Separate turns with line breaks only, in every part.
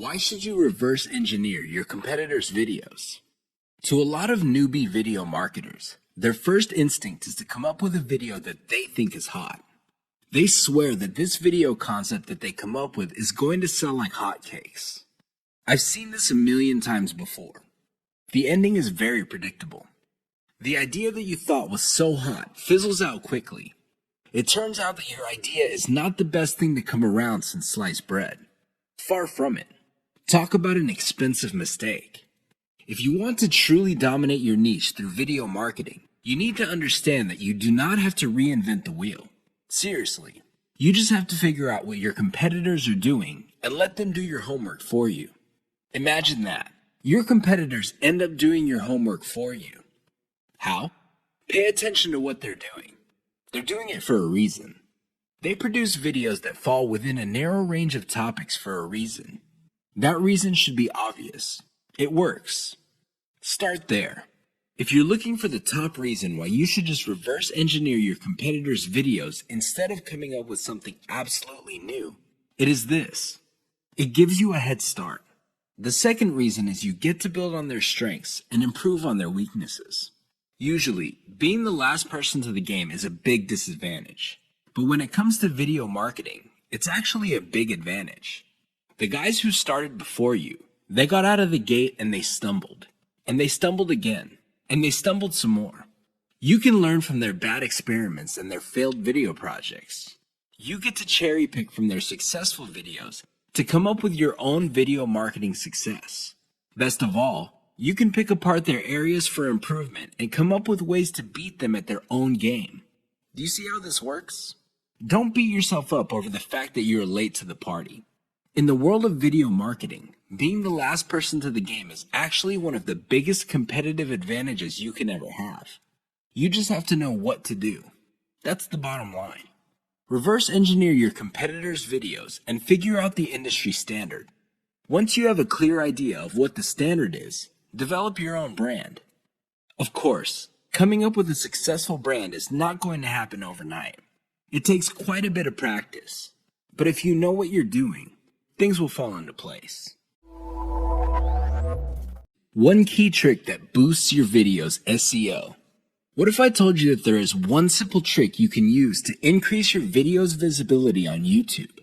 Why should you reverse engineer your competitors' videos? To a lot of newbie video marketers, their first instinct is to come up with a video that they think is hot. They swear that this video concept that they come up with is going to sell like hotcakes. I've seen this a million times before. The ending is very predictable. The idea that you thought was so hot fizzles out quickly. It turns out that your idea is not the best thing to come around since sliced bread. Far from it. Talk about an expensive mistake. If you want to truly dominate your niche through video marketing, you need to understand that you do not have to reinvent the wheel. Seriously. You just have to figure out what your competitors are doing and let them do your homework for you. Imagine that. Your competitors end up doing your homework for you. How? Pay attention to what they're doing. They're doing it for a reason. They produce videos that fall within a narrow range of topics for a reason. That reason should be obvious. It works. Start there. If you're looking for the top reason why you should just reverse engineer your competitors' videos instead of coming up with something absolutely new, it is this. It gives you a head start. The second reason is you get to build on their strengths and improve on their weaknesses. Usually, being the last person to the game is a big disadvantage. But when it comes to video marketing, it's actually a big advantage. The guys who started before you, they got out of the gate and they stumbled. And they stumbled again. And they stumbled some more. You can learn from their bad experiments and their failed video projects. You get to cherry pick from their successful videos to come up with your own video marketing success. Best of all, you can pick apart their areas for improvement and come up with ways to beat them at their own game. Do you see how this works? Don't beat yourself up over the fact that you're late to the party. In the world of video marketing, being the last person to the game is actually one of the biggest competitive advantages you can ever have. You just have to know what to do. That's the bottom line. Reverse engineer your competitors' videos and figure out the industry standard. Once you have a clear idea of what the standard is, develop your own brand. Of course, coming up with a successful brand is not going to happen overnight. It takes quite a bit of practice. But if you know what you're doing, things will fall into place. One key trick that boosts your video's SEO. What if I told you that there is one simple trick you can use to increase your video's visibility on YouTube?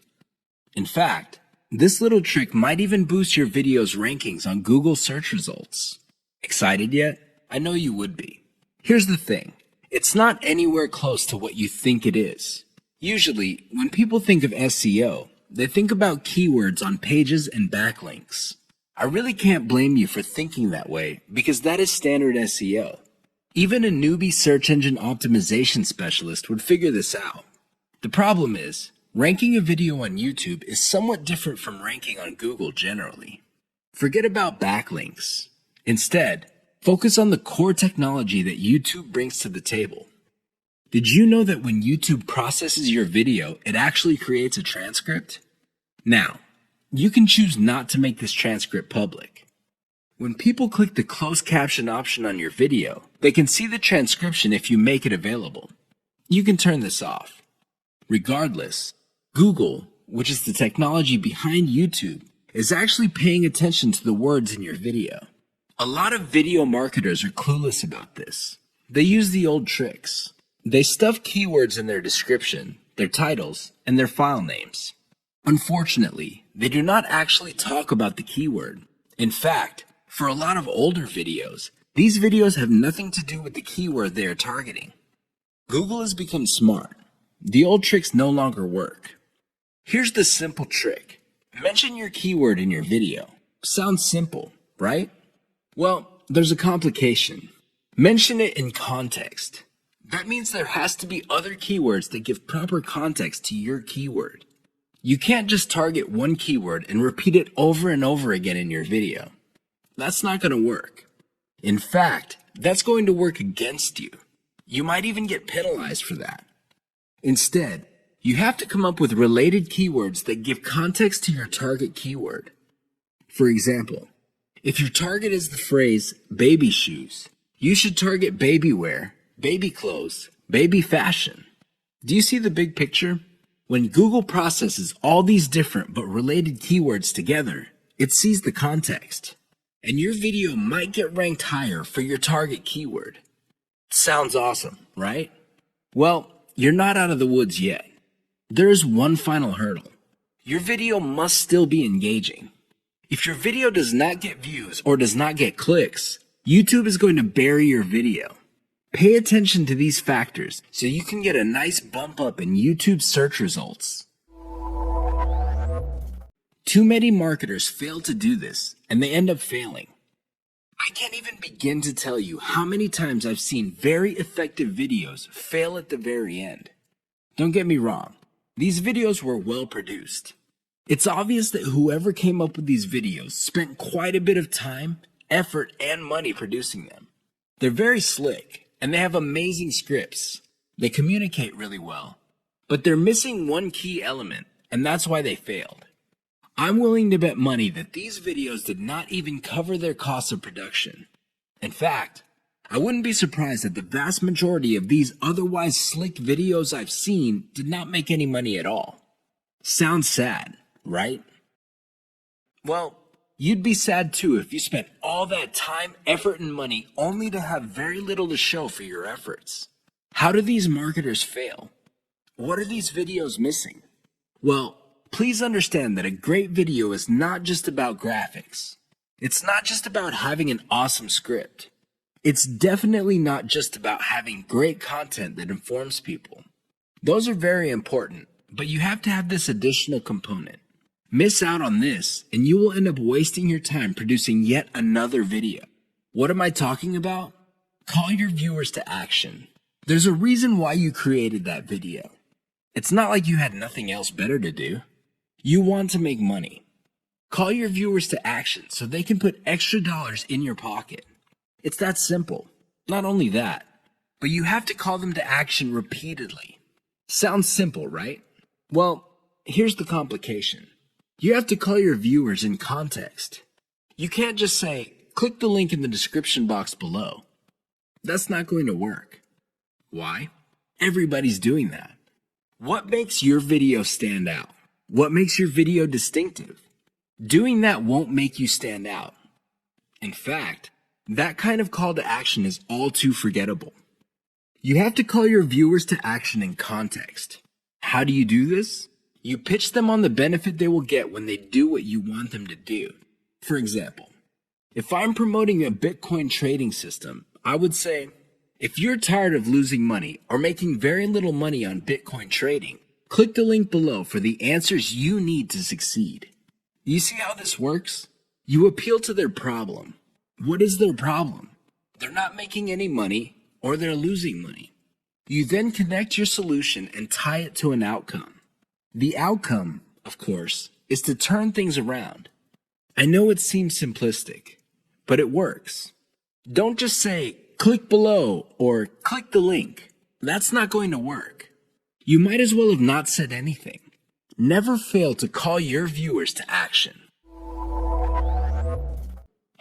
In fact, this little trick might even boost your video's rankings on Google search results. Excited yet? I know you would be. Here's the thing. It's not anywhere close to what you think it is. Usually, when people think of SEO, they think about keywords on pages and backlinks. I really can't blame you for thinking that way because that is standard SEO. Even a newbie search engine optimization specialist would figure this out. The problem is, ranking a video on YouTube is somewhat different from ranking on Google generally. Forget about backlinks. Instead, focus on the core technology that YouTube brings to the table. Did you know that when YouTube processes your video, it actually creates a transcript? Now, you can choose not to make this transcript public. When people click the closed caption option on your video, they can see the transcription if you make it available. You can turn this off. Regardless, Google, which is the technology behind YouTube, is actually paying attention to the words in your video. A lot of video marketers are clueless about this. They use the old tricks. They stuff keywords in their description, their titles, and their file names. Unfortunately, they do not actually talk about the keyword. In fact, for a lot of older videos, these videos have nothing to do with the keyword they are targeting. Google has become smart. The old tricks no longer work. Here's the simple trick. Mention your keyword in your video. Sounds simple, right? Well, there's a complication. Mention it in context. That means there has to be other keywords that give proper context to your keyword. You can't just target one keyword and repeat it over and over again in your video. That's not going to work. In fact, that's going to work against you. You might even get penalized for that. Instead, you have to come up with related keywords that give context to your target keyword. For example, if your target is the phrase baby shoes, you should target baby wear, baby clothes, baby fashion. Do you see the big picture? When Google processes all these different but related keywords together, it sees the context, and your video might get ranked higher for your target keyword. Sounds awesome, right? Well, you're not out of the woods yet. There is one final hurdle. Your video must still be engaging. If your video does not get views or does not get clicks, YouTube is going to bury your video. Pay attention to these factors so you can get a nice bump up in YouTube search results. Too many marketers fail to do this, and they end up failing. I can't even begin to tell you how many times I've seen very effective videos fail at the very end. Don't get me wrong, these videos were well produced. It's obvious that whoever came up with these videos spent quite a bit of time, effort, and money producing them. They're very slick, and they have amazing scripts. They communicate really well, but they're missing one key element, and that's why they failed. I'm willing to bet money that these videos did not even cover their costs of production. In fact, I wouldn't be surprised that the vast majority of these otherwise slick videos I've seen did not make any money at all. Sounds sad, right? Well, you'd be sad too if you spent all that time, effort, and money only to have very little to show for your efforts. How do these marketers fail? What are these videos missing? Well, please understand that a great video is not just about graphics. It's not just about having an awesome script. It's definitely not just about having great content that informs people. Those are very important, but you have to have this additional component. Miss out on this, and you will end up wasting your time producing yet another video. What am I talking about? Call your viewers to action. There's a reason why you created that video. It's not like you had nothing else better to do. You want to make money. Call your viewers to action so they can put extra dollars in your pocket. It's that simple. Not only that, but you have to call them to action repeatedly. Sounds simple, right? Well, here's the complication. You have to call your viewers in context. You can't just say, click the link in the description box below. That's not going to work. Why? Everybody's doing that. What makes your video stand out? What makes your video distinctive? Doing that won't make you stand out. In fact, that kind of call to action is all too forgettable. You have to call your viewers to action in context. How do you do this? You pitch them on the benefit they will get when they do what you want them to do. For example, if I'm promoting a Bitcoin trading system, I would say, if you're tired of losing money or making very little money on Bitcoin trading, click the link below for the answers you need to succeed. You see how this works? You appeal to their problem. What is their problem? They're not making any money or they're losing money. You then connect your solution and tie it to an outcome. The outcome, of course, is to turn things around. I know it seems simplistic, but it works. Don't just say, click below or click the link. That's not going to work. You might as well have not said anything. Never fail to call your viewers to action.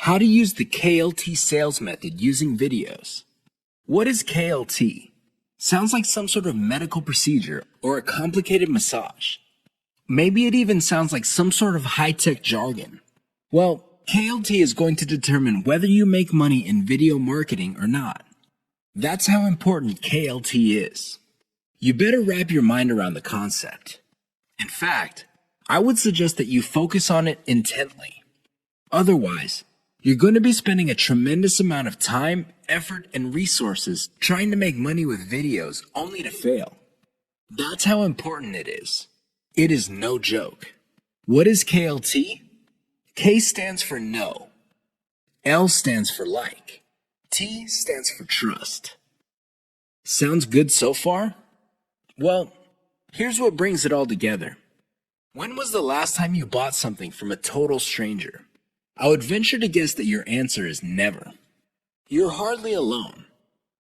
How to use the KLT sales method using videos. What is KLT? Sounds like some sort of medical procedure or a complicated massage. Maybe it even sounds like some sort of high-tech jargon. Well, KLT is going to determine whether you make money in video marketing or not. That's how important KLT is. You better wrap your mind around the concept. In fact, I would suggest that you focus on it intently. Otherwise, you're going to be spending a tremendous amount of time, effort, and resources trying to make money with videos only to fail. That's how important it is. It is no joke. What is KLT? K stands for no. L stands for like. T stands for trust. Sounds good so far? Well, here's what brings it all together. When was the last time you bought something from a total stranger? I would venture to guess that your answer is never. You're hardly alone.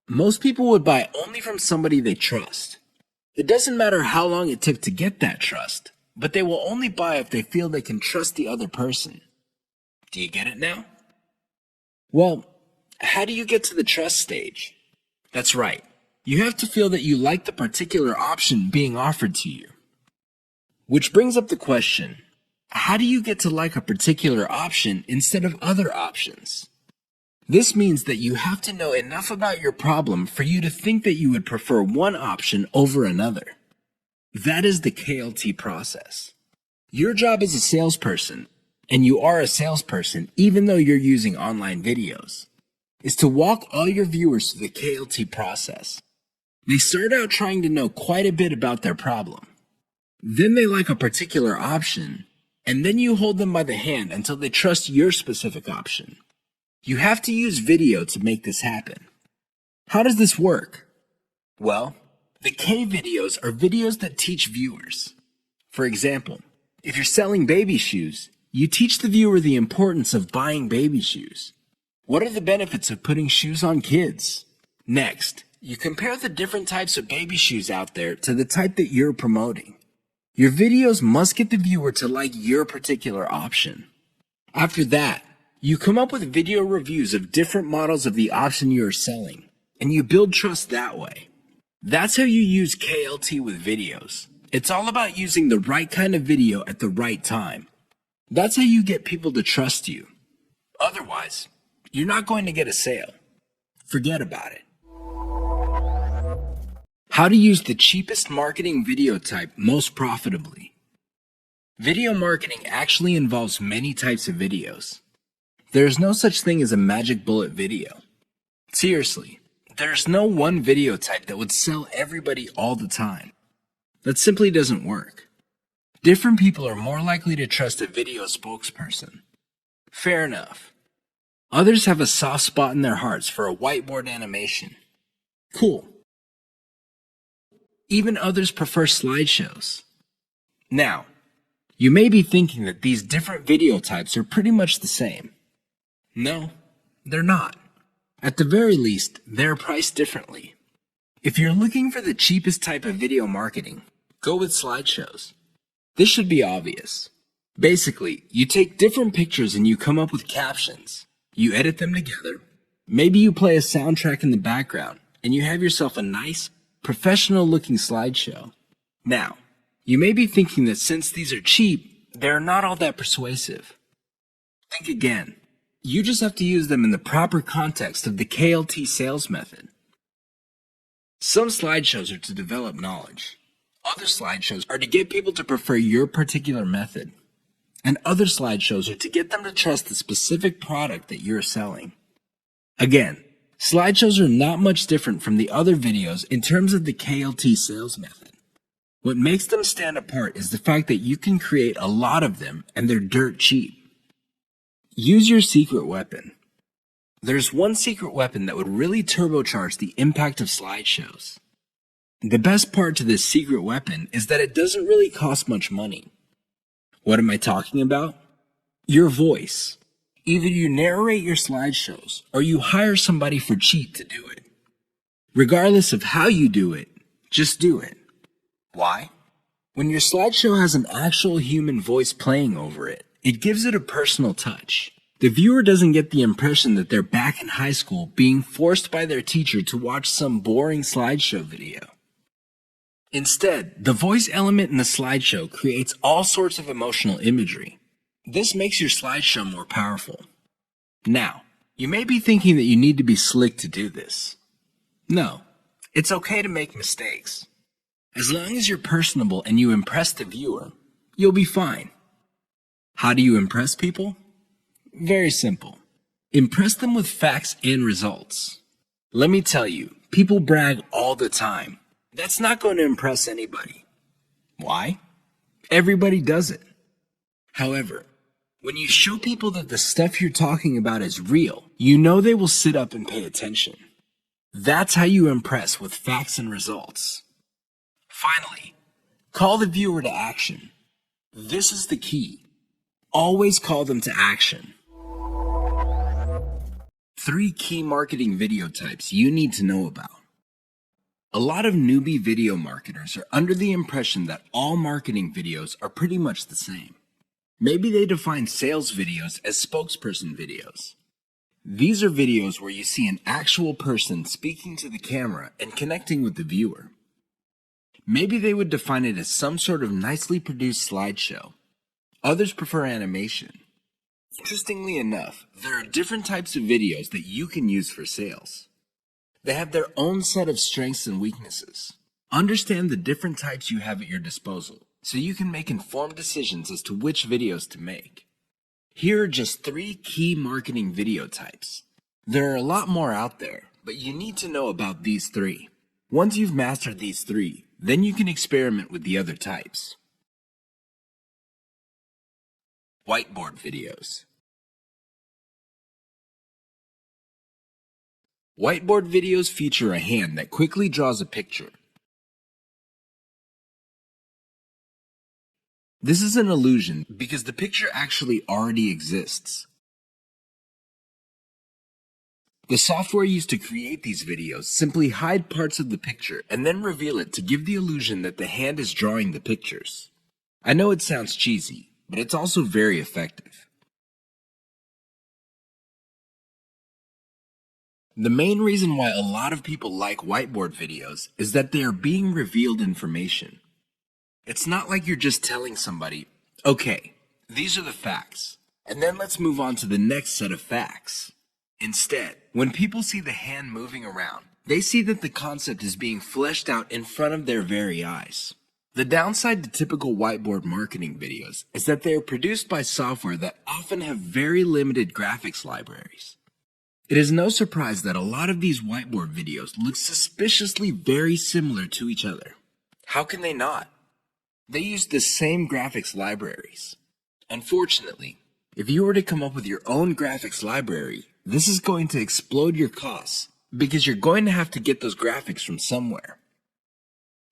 Most people would buy only from somebody they trust. It doesn't matter how long it took to get that trust, but they will only buy if they feel they can trust the other person. Do you get it now? Well, how do you get to the trust stage? That's right. You have to feel that you like the particular option being offered to you. Which brings up the question, How do you get to like a particular option instead of other options? This means that you have to know enough about your problem for you to think that you would prefer one option over another. That is the KLT process. Your job as a salesperson, and you are a salesperson even though you're using online videos, is to walk all your viewers through the KLT process. They start out trying to know quite a bit about their problem. Then they like a particular option, and then you hold them by the hand until they trust your specific option. You have to use video to make this happen. How does this work? Well, the K videos are videos that teach viewers. For example, if you're selling baby shoes, you teach the viewer the importance of buying baby shoes. What are the benefits of putting shoes on kids? Next, you compare the different types of baby shoes out there to the type that you're promoting. Your videos must get the viewer to like your particular option. After that, you come up with video reviews of different models of the option you are selling, and you build trust that way. That's how you use KLT with videos. It's all about using the right kind of video at the right time. That's how you get people to trust you. Otherwise, you're not going to get a sale. Forget about it. How to use the cheapest marketing video type most profitably. Video marketing actually involves many types of videos. There is no such thing as a magic bullet video. Seriously, there's no one video type that would sell everybody all the time. That simply doesn't work. Different people are more likely to trust a video spokesperson. Fair enough. Others have a soft spot in their hearts for a whiteboard animation. Cool. Even others prefer slideshows. Now, you may be thinking that these different video types are pretty much the same. No, they're not. At the very least, they're priced differently. If you're looking for the cheapest type of video marketing, go with slideshows. This should be obvious. Basically, you take different pictures and you come up with captions. You edit them together. Maybe you play a soundtrack in the background, and you have yourself a nice, professional-looking slideshow. Now, you may be thinking that since these are cheap, they're not all that persuasive. Think again. You just have to use them in the proper context of the KLT sales method. Some slideshows are to develop knowledge. Other slideshows are to get people to prefer your particular method. And other slideshows are to get them to trust the specific product that you're selling. Again, slideshows are not much different from the other videos in terms of the KLT sales method. What makes them stand apart is the fact that you can create a lot of them and they're dirt cheap. Use your secret weapon. There's one secret weapon that would really turbocharge the impact of slideshows. The best part to this secret weapon is that it doesn't really cost much money. What am I talking about? Your voice. Either you narrate your slideshows or you hire somebody for cheap to do it. Regardless of how you do it, just do it. Why? When your slideshow has an actual human voice playing over it, it gives it a personal touch. The viewer doesn't get the impression that they're back in high school being forced by their teacher to watch some boring slideshow video. Instead, the voice element in the slideshow creates all sorts of emotional imagery. This makes your slideshow more powerful. Now, you may be thinking that you need to be slick to do this. No, it's okay to make mistakes. As long as you're personable and you impress the viewer, you'll be fine. How do you impress people? Very simple. Impress them with facts and results. Let me tell you, people brag all the time. That's not going to impress anybody. Why? Everybody does it. However, when you show people that the stuff you're talking about is real, you know they will sit up and pay attention. That's how you impress with facts and results. Finally, call the viewer to action. This is the key. Always call them to action. 3 key marketing video types you need to know about. A lot of newbie video marketers are under the impression that all marketing videos are pretty much the same. Maybe they define sales videos as spokesperson videos. These are videos where you see an actual person speaking to the camera and connecting with the viewer. Maybe they would define it as some sort of nicely produced slideshow. Others prefer animation. Interestingly enough, there are different types of videos that you can use for sales. They have their own set of strengths and weaknesses. Understand the different types you have at your disposal so you can make informed decisions as to which videos to make. Here are just 3 key marketing video types. There are a lot more out there, but you need to know about these 3. Once you've mastered these 3, then you can experiment with the other types. Whiteboard videos. Whiteboard videos feature a hand that quickly draws a picture. This is an illusion because the picture actually already exists. The software used to create these videos simply hide parts of the picture and then reveal it to give the illusion that the hand is drawing the pictures. I know it sounds cheesy, but it's also very effective. The main reason why a lot of people like whiteboard videos is that they are being revealed information. It's not like you're just telling somebody, okay, these are the facts, and then let's move on to the next set of facts. Instead, when people see the hand moving around, they see that the concept is being fleshed out in front of their very eyes. The downside to typical whiteboard marketing videos is that they are produced by software that often have very limited graphics libraries. It is no surprise that a lot of these whiteboard videos look suspiciously very similar to each other. How can they not? They use the same graphics libraries. Unfortunately, if you were to come up with your own graphics library, this is going to explode your costs because you're going to have to get those graphics from somewhere.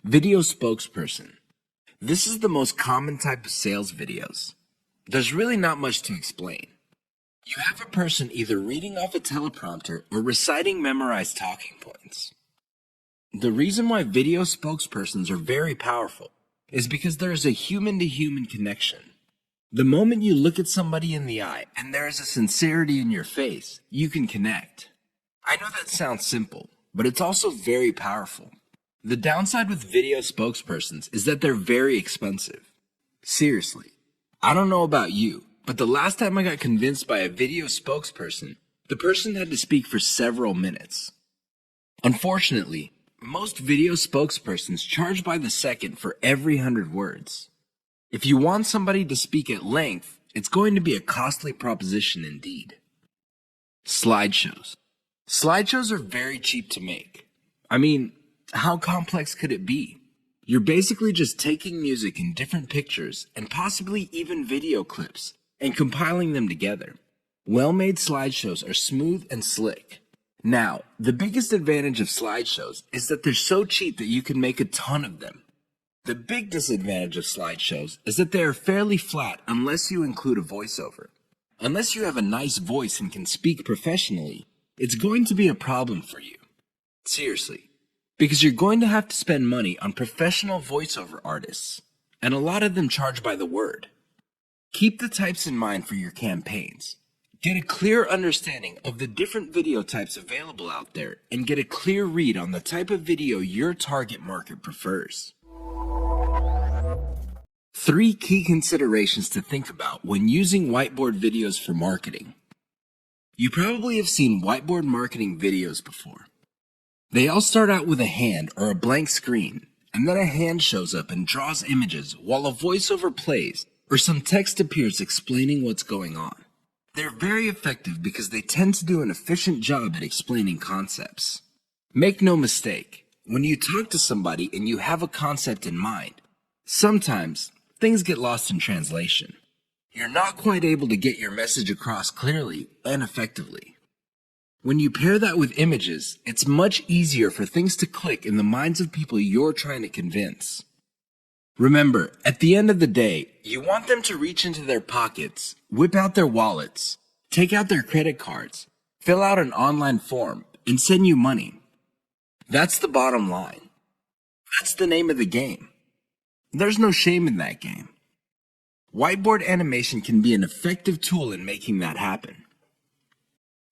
Video spokesperson. This is the most common type of sales videos. There's really not much to explain. You have a person either reading off a teleprompter or reciting memorized talking points. The reason why video spokespersons are very powerful is because there is a human-to-human connection. The moment you look at somebody in the eye and there is a sincerity in your face, you can connect. I know that sounds simple, but it's also very powerful. The downside with video spokespersons is that they're very expensive. Seriously, I don't know about you, but the last time I got convinced by a video spokesperson, the person had to speak for several minutes. Unfortunately, most video spokespersons charge by the second for every 100 words. If you want somebody to speak at length, it's going to be a costly proposition indeed. Slideshows. Slideshows are very cheap to make. I mean, how complex could it be? You're basically just taking music in different pictures and possibly even video clips and compiling them together. Well-made slideshows are smooth and slick. Now, the biggest advantage of slideshows is that they're so cheap that you can make a ton of them. The big disadvantage of slideshows is that they are fairly flat unless you include a voiceover. Unless you have a nice voice and can speak professionally, it's going to be a problem for you. Seriously, because you're going to have to spend money on professional voiceover artists, and a lot of them charge by the word. Keep the types in mind for your campaigns. Get a clear understanding of the different video types available out there and get a clear read on the type of video your target market prefers. 3 key considerations to think about when using whiteboard videos for marketing. You probably have seen whiteboard marketing videos before. They all start out with a hand or a blank screen, and then a hand shows up and draws images while a voiceover plays or some text appears explaining what's going on. They're very effective because they tend to do an efficient job at explaining concepts. Make no mistake, when you talk to somebody and you have a concept in mind, sometimes things get lost in translation. You're not quite able to get your message across clearly and effectively. When you pair that with images, it's much easier for things to click in the minds of people you're trying to convince. Remember, at the end of the day, you want them to reach into their pockets, whip out their wallets, take out their credit cards, fill out an online form, and send you money. That's the bottom line. That's the name of the game. There's no shame in that game. Whiteboard animation can be an effective tool in making that happen.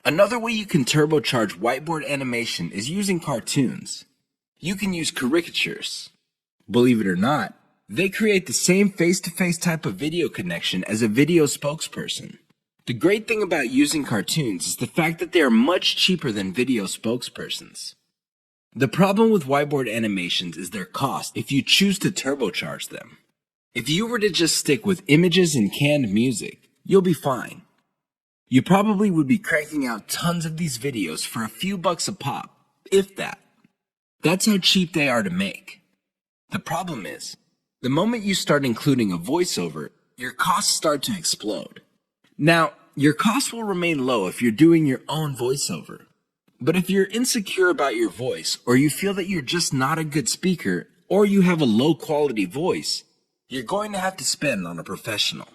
Another way you can turbocharge whiteboard animation is using cartoons. You can use caricatures. Believe it or not, They create the same face-to-face type of video connection as a video spokesperson. The great thing about using cartoons is the fact that they are much cheaper than video spokespersons. The problem with whiteboard animations is their cost if you choose to turbocharge them. If you were to just stick with images and canned music, you'll be fine. You probably would be cranking out tons of these videos for a few bucks a pop, if that. That's how cheap they are to make. The problem is, the moment you start including a voiceover, your costs start to explode. Now, your costs will remain low if you're doing your own voiceover. But if you're insecure about your voice, or you feel that you're just not a good speaker, or you have a low quality voice, you're going to have to spend on a professional.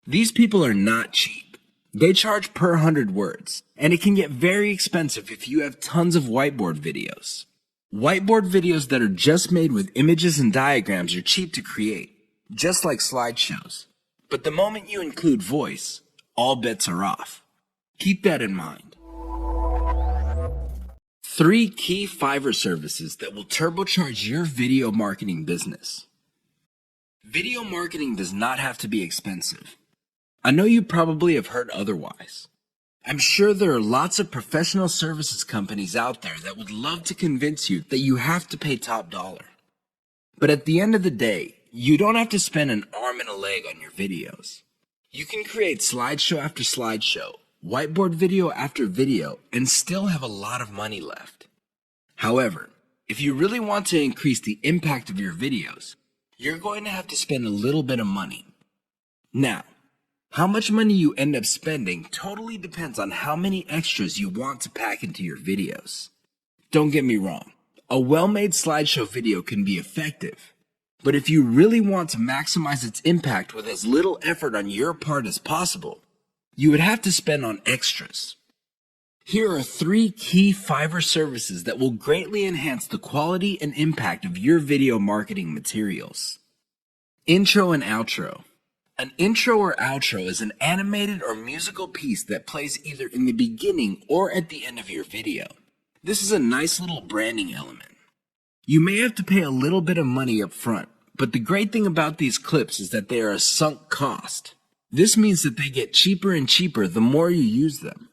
These people are not cheap. They charge per 100 words, and it can get very expensive if you have tons of whiteboard videos. Whiteboard videos that are just made with images and diagrams are cheap to create, just like slideshows. But the moment you include voice, all bets are off. Keep that in mind. 3 key Fiverr services that will turbocharge your video marketing business. Video marketing does not have to be expensive. I know you probably have heard otherwise. I'm sure there are lots of professional services companies out there that would love to convince you that you have to pay top dollar. But at the end of the day, you don't have to spend an arm and a leg on your videos. You can create slideshow after slideshow, whiteboard video after video, and still have a lot of money left. However, if you really want to increase the impact of your videos, you're going to have to spend a little bit of money. Now, how much money you end up spending totally depends on how many extras you want to pack into your videos. Don't get me wrong, a well-made slideshow video can be effective, but if you really want to maximize its impact with as little effort on your part as possible, you would have to spend on extras. Here are 3 key Fiverr services that will greatly enhance the quality and impact of your video marketing materials. Intro and outro. An intro or outro is an animated or musical piece that plays either in the beginning or at the end of your video. This is a nice little branding element. You may have to pay a little bit of money up front, but the great thing about these clips is that they are a sunk cost. This means that they get cheaper and cheaper the more you use them.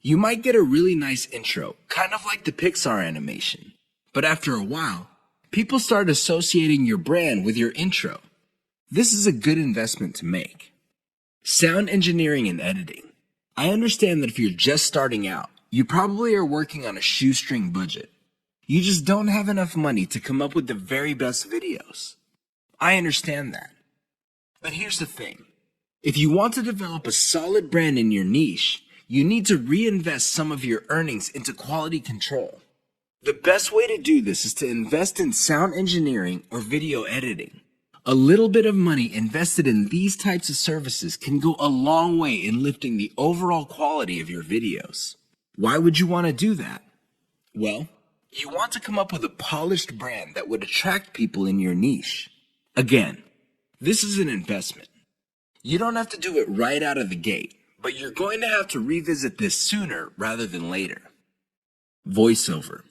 You might get a really nice intro, kind of like the Pixar animation, but after a while, people start associating your brand with your intro. This is a good investment to make. Sound engineering and editing. I understand that if you're just starting out, you probably are working on a shoestring budget. You just don't have enough money to come up with the very best videos. I understand that. But here's the thing. If you want to develop a solid brand in your niche, you need to reinvest some of your earnings into quality control. The best way to do this is to invest in sound engineering or video editing. A little bit of money invested in these types of services can go a long way in lifting the overall quality of your videos. Why would you want to do that? Well, you want to come up with a polished brand that would attract people in your niche. Again, this is an investment. You don't have to do it right out of the gate, but you're going to have to revisit this sooner rather than later. Voiceover.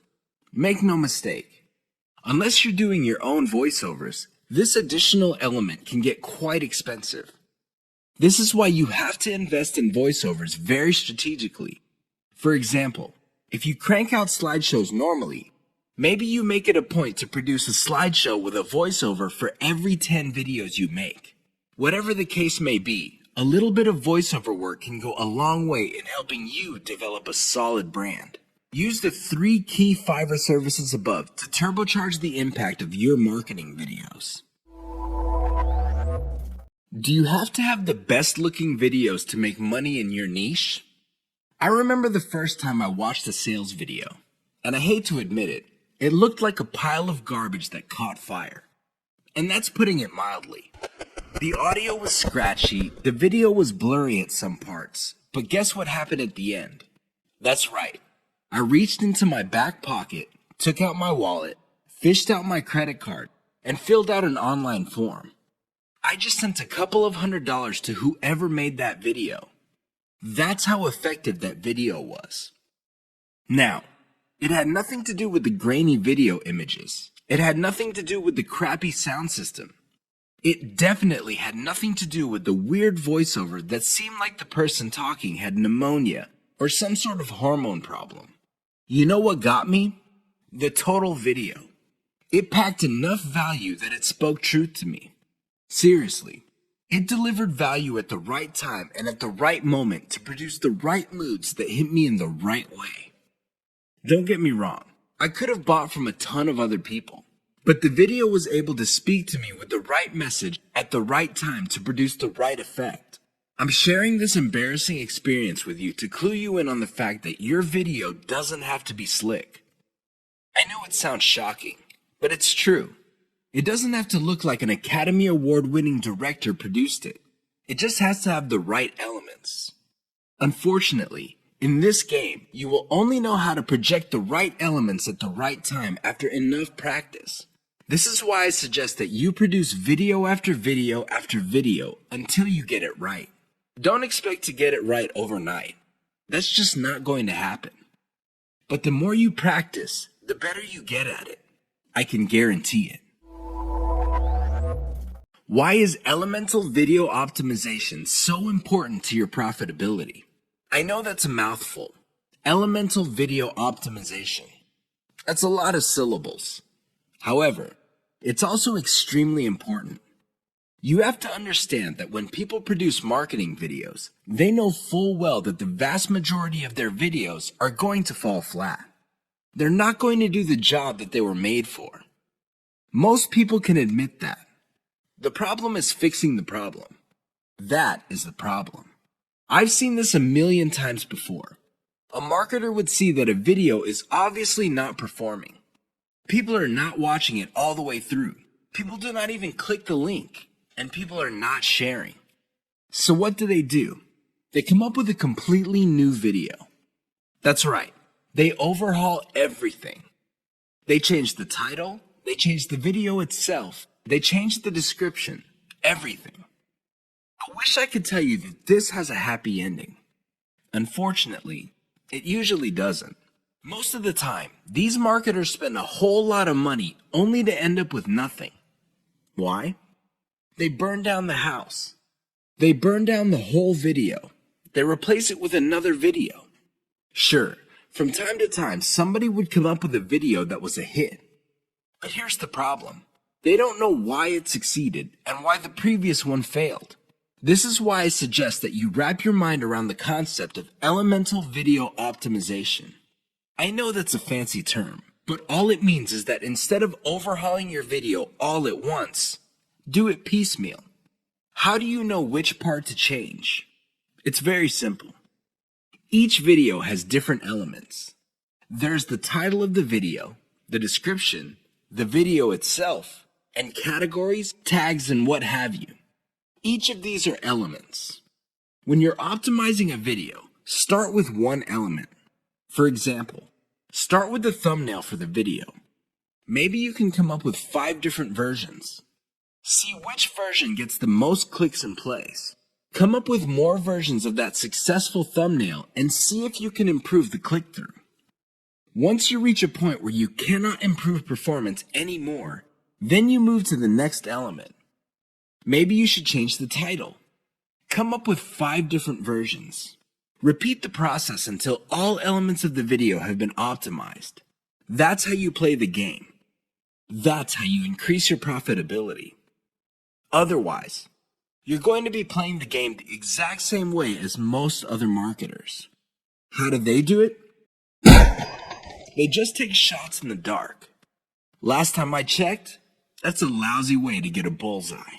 Make no mistake. Unless you're doing your own voiceovers, this additional element can get quite expensive. This is why you have to invest in voiceovers very strategically. For example, if you crank out slideshows normally, maybe you make it a point to produce a slideshow with a voiceover for every 10 videos you make. Whatever the case may be, a little bit of voiceover work can go a long way in helping you develop a solid brand. Use the 3 key Fiverr services above to turbocharge the impact of your marketing videos. Do you have to have the best looking videos to make money in your niche? I remember the first time I watched a sales video, and I hate to admit it, it looked like a pile of garbage that caught fire. And that's putting it mildly. The audio was scratchy, the video was blurry at some parts, but guess what happened at the end? That's right. I reached into my back pocket, took out my wallet, fished out my credit card, and filled out an online form. I just sent a couple of $100s to whoever made that video. That's how effective that video was. Now, it had nothing to do with the grainy video images. It had nothing to do with the crappy sound system. It definitely had nothing to do with the weird voiceover that seemed like the person talking had pneumonia or some sort of hormone problem. You know what got me? The total video. It packed enough value that it spoke truth to me. Seriously, it delivered value at the right time and at the right moment to produce the right moods that hit me in the right way. Don't get me wrong, I could have bought from a ton of other people, but the video was able to speak to me with the right message at the right time to produce the right effect. I'm sharing this embarrassing experience with you to clue you in on the fact that your video doesn't have to be slick. I know it sounds shocking, but it's true. It doesn't have to look like an Academy Award-winning director produced it. It just has to have the right elements. Unfortunately, in this game, you will only know how to project the right elements at the right time after enough practice. This is why I suggest that you produce video after video after video until you get it right. Don't expect to get it right overnight. That's just not going to happen. But the more you practice, the better you get at it. I can guarantee it. Why is elemental video optimization so important to your profitability? I know that's a mouthful. Elemental video optimization. That's a lot of syllables. However, it's also extremely important. You have to understand that when people produce marketing videos, they know full well that the vast majority of their videos are going to fall flat. They're not going to do the job that they were made for. Most people can admit that. The problem is fixing the problem. That is the problem. I've seen this a million times before. A marketer would see that a video is obviously not performing. People are not watching it all the way through. People do not even click the link, and people are not sharing. So what do? They come up with a completely new video. That's right. They overhaul everything. They change the title, they change the video itself, they change the description, everything. I wish I could tell you that this has a happy ending. Unfortunately, it usually doesn't. Most of the time, these marketers spend a whole lot of money only to end up with nothing. Why? They burn down the house. They burn down the whole video. They replace it with another video. Sure, from time to time, somebody would come up with a video that was a hit. But here's the problem. They don't know why it succeeded and why the previous one failed. This is why I suggest that you wrap your mind around the concept of elemental video optimization. I know that's a fancy term, but all it means is that instead of overhauling your video all at once, do it piecemeal. How do you know which part to change? It's very simple. Each video has different elements. There's the title of the video, the description, the video itself, and categories, tags, and what have you. Each of these are elements. When you're optimizing a video, start with one element. For example, start with the thumbnail for the video. Maybe you can come up with 5 different versions. See which version gets the most clicks and plays. Come up with more versions of that successful thumbnail and see if you can improve the click-through. Once you reach a point where you cannot improve performance anymore, then you move to the next element. Maybe you should change the title. Come up with 5 different versions. Repeat the process until all elements of the video have been optimized. That's how you play the game. That's how you increase your profitability. Otherwise, you're going to be playing the game the exact same way as most other marketers. How do they do it? They just take shots in the dark. Last time I checked, that's a lousy way to get a bullseye.